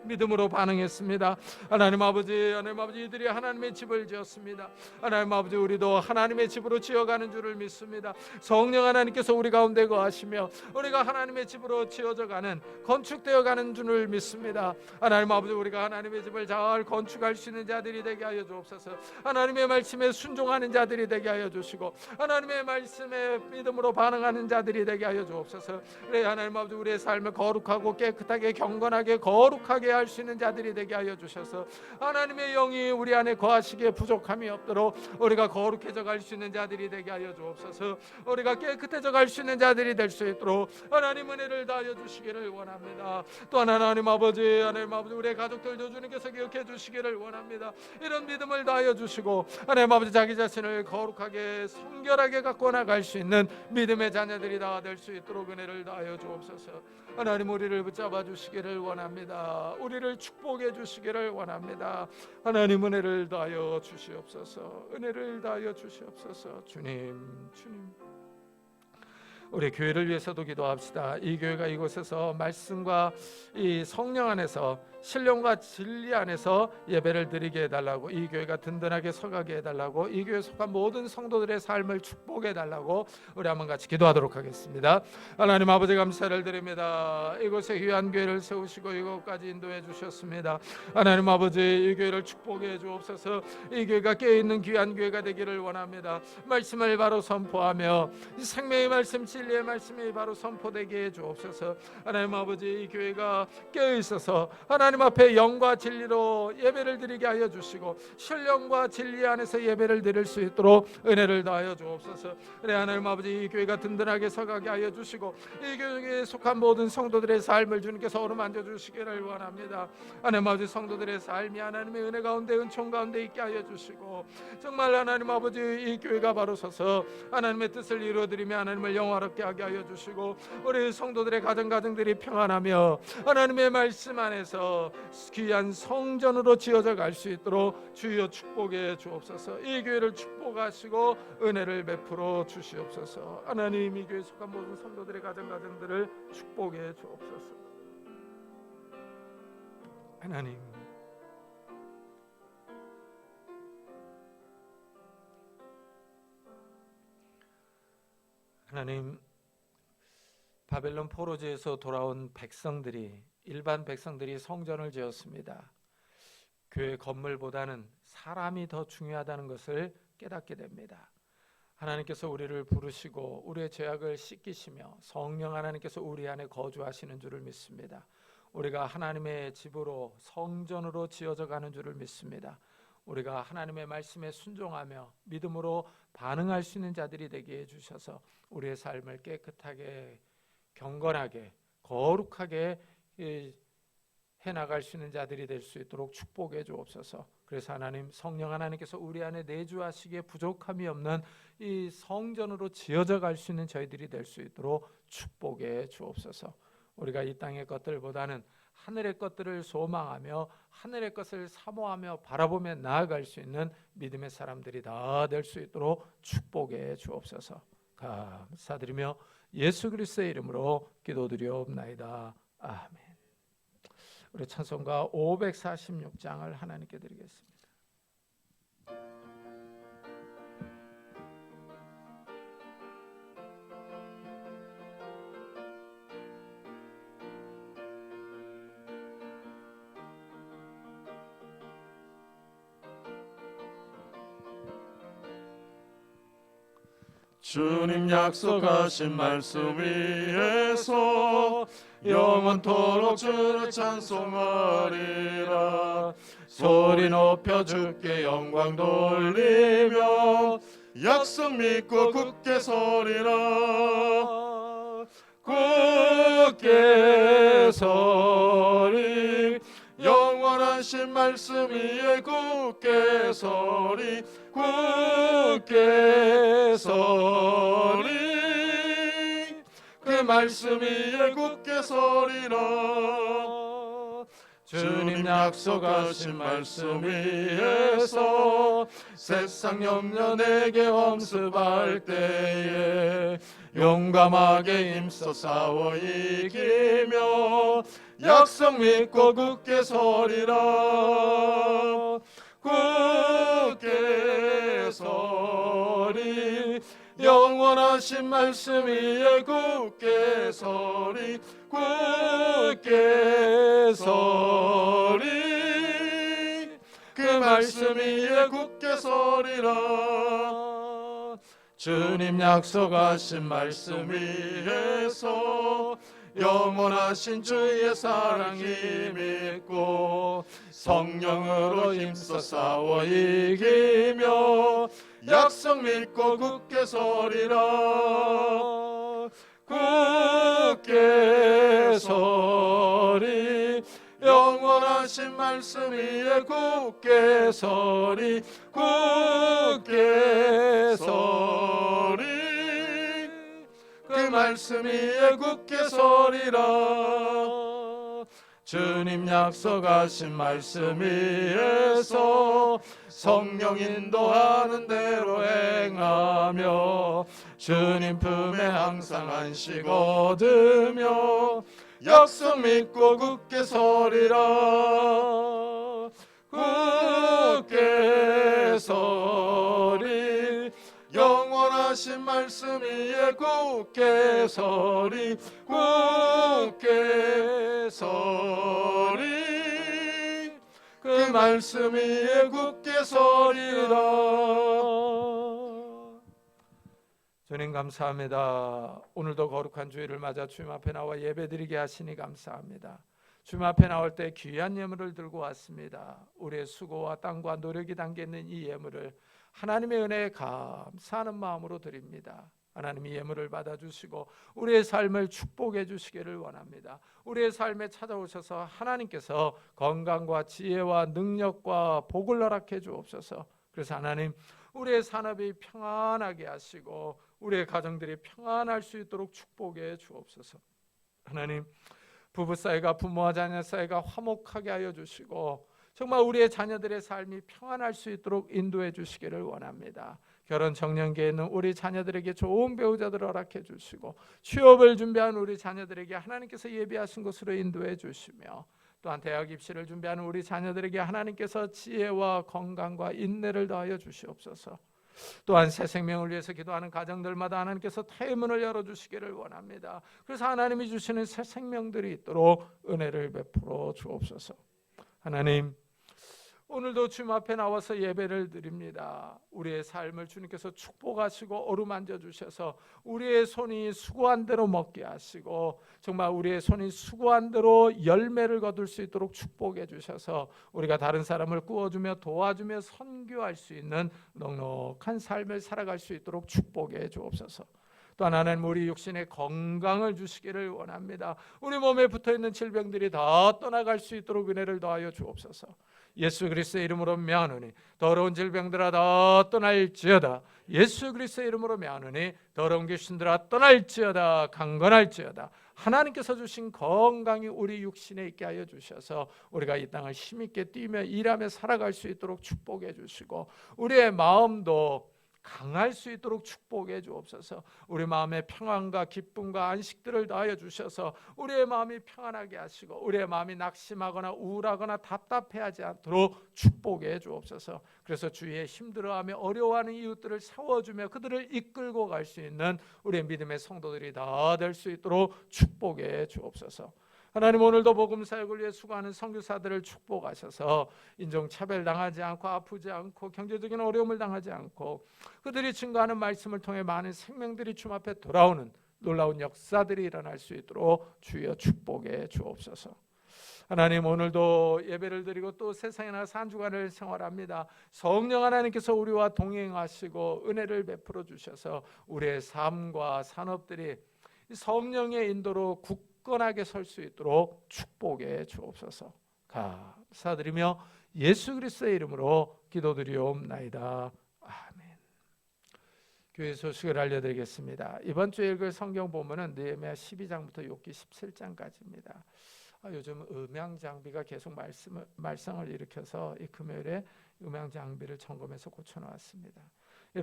믿음으로 반응했습니다. 하나님 아버지 이들이 하나님의 집을 지었습니다. 하나님 아버지 우리도 하나님의 집으로 지어가는 줄을 믿습니다. 성령 하나님께서 우리 가운데 거하시며 우리가 하나님의 집으로 지어져가는 건축되어가는 줄을 믿습니다. 하나님 아버지 우리가 하나님의 집을 잘 건축할 수 있는 자들이 되게 하여 주옵소서. 하나님의 말씀에 순종하는 자들이 되게 하여 주시고 하나님의 말씀에 믿음으로 반응하는 자들이 되게 하여 주옵소서. 그래 하나님 아버지 우리의 삶을 거룩하고 깨끗하게 경건하게 거룩하게 할 수 있는 자들이 되게 하여 주셔서 하나님의 영이 우리 안에 거하시기에 부족함이 없도록 우리가 거룩해져 갈 수 있는 자들이 되게 하여 주옵소서. 우리가 깨끗해져 갈 수 있는 자들이 될 수 있도록 하나님 은혜를 다하여 주시기를 원합니다. 또한 하나님 아버지 우리의 가족들도 주님께서 기억해 주시기를 원합니다. 이런 믿음을 다하여 주시고 하나님 아버지 자기 자신을 거룩하게 성결하게 갖고 나갈 수 있는 믿음의 자녀들이 다 될 수 있도록 은혜를 다하여 주옵소서. 하나님 우리를 붙잡아 주시기를 원합니다. 우리를 축복해 주시기를 원합니다. 하나님 은혜를 다하여 주시옵소서. 은혜를 다하여 주시옵소서. 주님 우리 교회를 위해서도 기도합시다. 이 교회가 이곳에서 말씀과 이 성령 안에서 신령과 진리 안에서 예배를 드리게 해달라고, 이 교회가 든든하게 서가게 해달라고, 이 교회에 속한 모든 성도들의 삶을 축복해 달라고 우리 한번 같이 기도하도록 하겠습니다. 하나님 아버지 감사를 드립니다. 이곳에 귀한 교회를 세우시고 이곳까지 인도해 주셨습니다. 하나님 아버지 이 교회를 축복해 주옵소서. 이 교회가 깨어있는 귀한 교회가 되기를 원합니다. 말씀을 바로 선포하며 생명의 말씀 진리의 말씀이 바로 선포되게 해 주옵소서. 하나님 아버지 이 교회가 깨어있어서 하나님 앞에 영과 진리로 예배를 드리게 하여 주시고 신령과 진리 안에서 예배를 드릴 수 있도록 은혜를 다하여 주옵소서. 그래 하나님 아버지 이 교회가 든든하게 서가게 하여 주시고 이 교회에 속한 모든 성도들의 삶을 주님께서 어루만져 주시기를 원합니다. 하나님 아버지 성도들의 삶이 하나님의 은혜 가운데 은총 가운데 있게 하여 주시고 정말 하나님 아버지 이 교회가 바로 서서 하나님의 뜻을 이루어드리며 하나님을 영화로 평화롭게 하게 하여 주시고 우리 성도들의 가정들이 평안하며 하나님의 말씀 안에서 귀한 성전으로 지어져 갈 수 있도록 주여 축복해 주옵소서. 이 교회를 축복하시고 은혜를 베풀어 주시옵소서. 하나님, 이 교회에 속한 모든 성도들의 가정들을 축복해 주옵소서. 하나님, 하나님, 바벨론 포로지에서 돌아온 백성들이, 일반 백성들이 성전을 지었습니다. 교회 건물보다는 사람이 더 중요하다는 것을 깨닫게 됩니다. 하나님께서 우리를 부르시고 우리의 죄악을 씻기시며 성령 하나님께서 우리 안에 거주하시는 줄을 믿습니다. 우리가 하나님의 집으로 성전으로 지어져 가는 줄을 믿습니다. 우리가 하나님의 말씀에 순종하며 믿음으로 반응할 수 있는 자들이 되게 해주셔서 우리의 삶을 깨끗하게, 경건하게, 거룩하게 해나갈 수 있는 자들이 될 수 있도록 축복해 주옵소서. 그래서 하나님, 성령 하나님께서 우리 안에 내주하시기에 부족함이 없는 이 성전으로 지어져 갈 수 있는 저희들이 될 수 있도록 축복해 주옵소서. 우리가 이 땅의 것들보다는 하늘의 것들을 소망하며 하늘의 것을 사모하며 바라보며 나아갈 수 있는 믿음의 사람들이 다 될 수 있도록 축복해 주옵소서. 감사드리며 예수 그리스도의 이름으로 기도드리옵나이다. 아멘. 우리 찬송가 546장을 하나님께 드리겠습니다. 주님 약속하신 말씀 위에서 영원토록 주를 찬송하리라. 소리 높여 주께 영광 돌리며 약속 믿고 굳게 서리라. 굳게 서리, 영원하신 말씀 위에 굳게 서리. 굳게 서리, 그 말씀 위에 굳게 서리라. 주님 약속하신 말씀 위에서 세상 염려 내게 엄습할 때에 용감하게 힘써 싸워 이기며 약속 믿고 굳게 서리라. 굳게 서리, 영원하신 말씀 위에 굳게 서리. 굳게 서리, 그 말씀 위에 굳게 서리라. 주님 약속하신 말씀 위에서 영원하신 주의 사랑 힘입고 성령으로 힘써 싸워 이기며 약속 믿고 굳게 서리라. 굳게 서리, 영원하신 말씀 위에 굳게 서리. 굳게 서리, 그 말씀 위에 굳게 서리라. 주님 약속하신 말씀 위에서 성령 인도하는 대로 행하며 주님 품에 항상 안식 얻으며 약속 믿고 굳게 서리라. 굳게 서리, 영원하신 말씀 위에 굳게 서리. 굳게 서리, 그 말씀 위에 굳게 서리라. 주님 감사합니다. 오늘도 거룩한 주일을 맞아 주님 앞에 나와 예배드리게 하시니 감사합니다. 주님 앞에 나올 때 귀한 예물을 들고 왔습니다. 우리의 수고와 땀과 노력이 담겨있는 이 예물을 하나님의 은혜에 감사하는 마음으로 드립니다. 하나님이 예물을 받아주시고 우리의 삶을 축복해 주시기를 원합니다. 우리의 삶에 찾아오셔서 하나님께서 건강과 지혜와 능력과 복을 허락해 주옵소서. 그래서 하나님, 우리의 산업이 평안하게 하시고 우리의 가정들이 평안할 수 있도록 축복해 주옵소서. 하나님, 부부 사이가, 부모와 자녀 사이가 화목하게 하여 주시고 정말 우리의 자녀들의 삶이 평안할 수 있도록 인도해 주시기를 원합니다. 결혼 정년기에 있는 우리 자녀들에게 좋은 배우자들을 허락해 주시고 취업을 준비한 우리 자녀들에게 하나님께서 예비하신 곳으로 인도해 주시며 또한 대학 입시를 준비하는 우리 자녀들에게 하나님께서 지혜와 건강과 인내를 더하여 주시옵소서. 또한 새 생명을 위해서 기도하는 가정들마다 하나님께서 태문을 열어주시기를 원합니다. 그래서 하나님이 주시는 새 생명들이 있도록 은혜를 베풀어 주옵소서. 하나님, 오늘도 주님 앞에 나와서 예배를 드립니다. 우리의 삶을 주님께서 축복하시고 어루만져 주셔서 우리의 손이 수고한 대로 먹게 하시고 정말 우리의 손이 수고한 대로 열매를 거둘 수 있도록 축복해 주셔서 우리가 다른 사람을 꾸어주며 도와주며 선교할 수 있는 넉넉한 삶을 살아갈 수 있도록 축복해 주옵소서. 또한 하나님, 우리 육신의 건강을 주시기를 원합니다. 우리 몸에 붙어있는 질병들이 다 떠나갈 수 있도록 은혜를 더하여 주옵소서. 예수 그리스도의 이름으로 명하노니 더러운 질병들아 다 떠날지어다. 예수 그리스도의 이름으로 명하노니 더러운 귀신들아 떠날지어다. 강건할지어다. 하나님께서 주신 건강이 우리 육신에 있게 하여 주셔서 우리가 이 땅을 힘있게 뛰며 일하며 살아갈 수 있도록 축복해 주시고 우리의 마음도 강할 수 있도록 축복해 주옵소서. 우리 마음의 평안과 기쁨과 안식들을 더하여 주셔서 우리의 마음이 평안하게 하시고 우리의 마음이 낙심하거나 우울하거나 답답해하지 않도록 축복해 주옵소서. 그래서 주위에 힘들어하며 어려워하는 이웃들을 세워주며 그들을 이끌고 갈 수 있는 우리의 믿음의 성도들이 다 될 수 있도록 축복해 주옵소서. 하나님, 오늘도 복음 사역을 위해 수고하는 선교사들을 축복하셔서 인종차별당하지 않고 아프지 않고 경제적인 어려움을 당하지 않고 그들이 증거하는 말씀을 통해 많은 생명들이 주님 앞에 돌아오는 놀라운 역사들이 일어날 수 있도록 주여 축복해 주옵소서. 하나님, 오늘도 예배를 드리고 또 세상에 나가서 한 주간을 생활합니다. 성령 하나님께서 우리와 동행하시고 은혜를 베풀어 주셔서 우리의 삶과 산업들이 성령의 인도로 굳건하게 설 수 있도록 축복해 주옵소서. 감사드리며 예수 그리스도의 이름으로 기도드리옵나이다. 아멘. 교회 소식을 알려드리겠습니다. 이번 주에 읽을 성경 본문은 느헤미야 12장부터 욥기 17장까지입니다. 요즘 음향 장비가 계속 말썽을 일으켜서 이 금요일에 음향 장비를 점검해서 고쳐놓았습니다.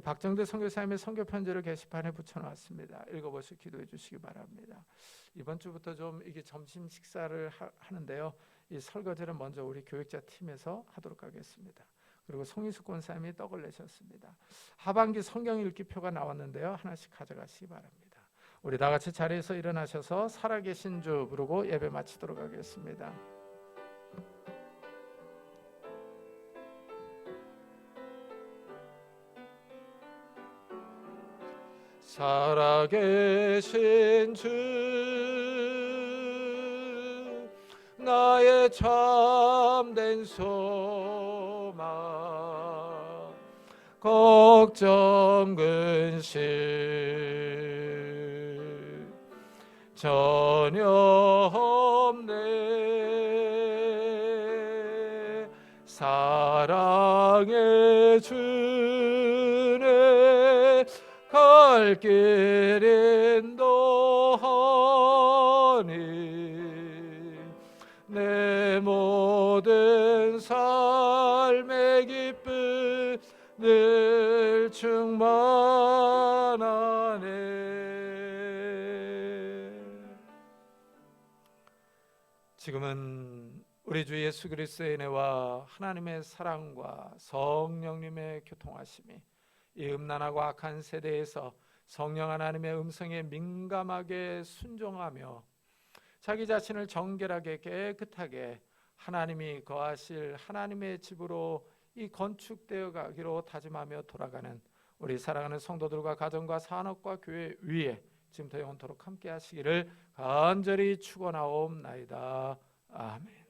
박정대 선교사님의 선교 편지를 게시판에 붙여놨습니다. 읽어보시고 기도해 주시기 바랍니다. 이번 주부터 좀 이게 점심 식사를 하는데요. 이 설거지를 먼저 우리 교육자 팀에서 하도록 하겠습니다. 그리고 송희숙 권사님이 떡을 내셨습니다. 하반기 성경 읽기표가 나왔는데요. 하나씩 가져가시기 바랍니다. 우리 다 같이 자리에서 일어나셔서 살아계신 주 부르고 예배 마치도록 하겠습니다. 살아계신 주 나의 참된 소망 걱정 근심 전혀 없네 사랑의 주네 갈 길 인도하니 내 모든 삶의 기쁨 늘 충만하네. 지금은 우리 주 예수 그리스도의 은혜와 하나님의 사랑과 성령님의 교통하심이 이 음란하고 악한 세대에서 성령 하나님의 음성에 민감하게 순종하며 자기 자신을 정결하게 깨끗하게 하나님이 거하실 하나님의 집으로 이 건축되어 가기로 다짐하며 돌아가는 우리 사랑하는 성도들과 가정과 산업과 교회 위에 지금부터 영원토록 함께 하시기를 간절히 축원하옵나이다. 아멘.